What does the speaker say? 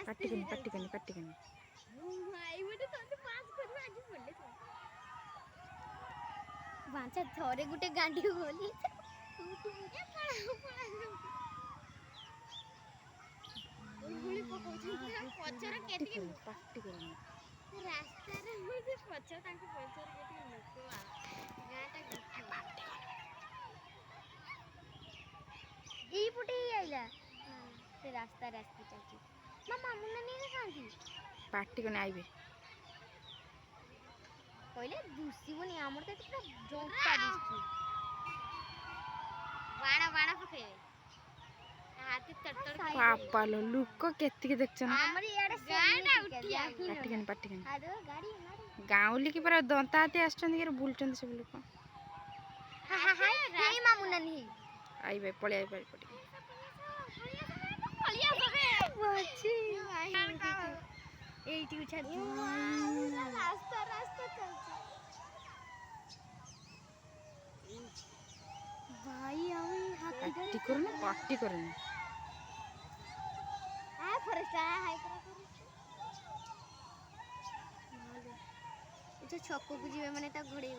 party करनी party करनी party करनी भाई मुझे तो पास करवा आगे बोले तो बांचा थोड़े गुटे गांडी बोली ये पड़ा गुली पकोछन पचर केटी पार्टी करनी रास्ता रे मुझे पचर तांको पचर केटी लोक गाटा पार्टी ई पुटी आइला से रास्ता चलची मामा मुन्ना नहीं खांती पार्टी करने आइबे कहले दुसीबनी हमर त पूरा जोंता दिसची बाणा पके हाथी तड़तड़ पापा लो लुक को केति के देखछन हमर याडे गाडा उठिया पार्टी करनी आदो गाड़ी गाउली की पर दंताते आछन के बुलचन सब लोग हा नहीं मामुना नहीं आइबे पळे आइबे पड़ी पलिया बगे बच्ची एटी उठा रास्ता चल भाई हम पार्टी करनी हां फॉरेस्ट हाय करा जो छक्को को जीवे माने ता घोड़े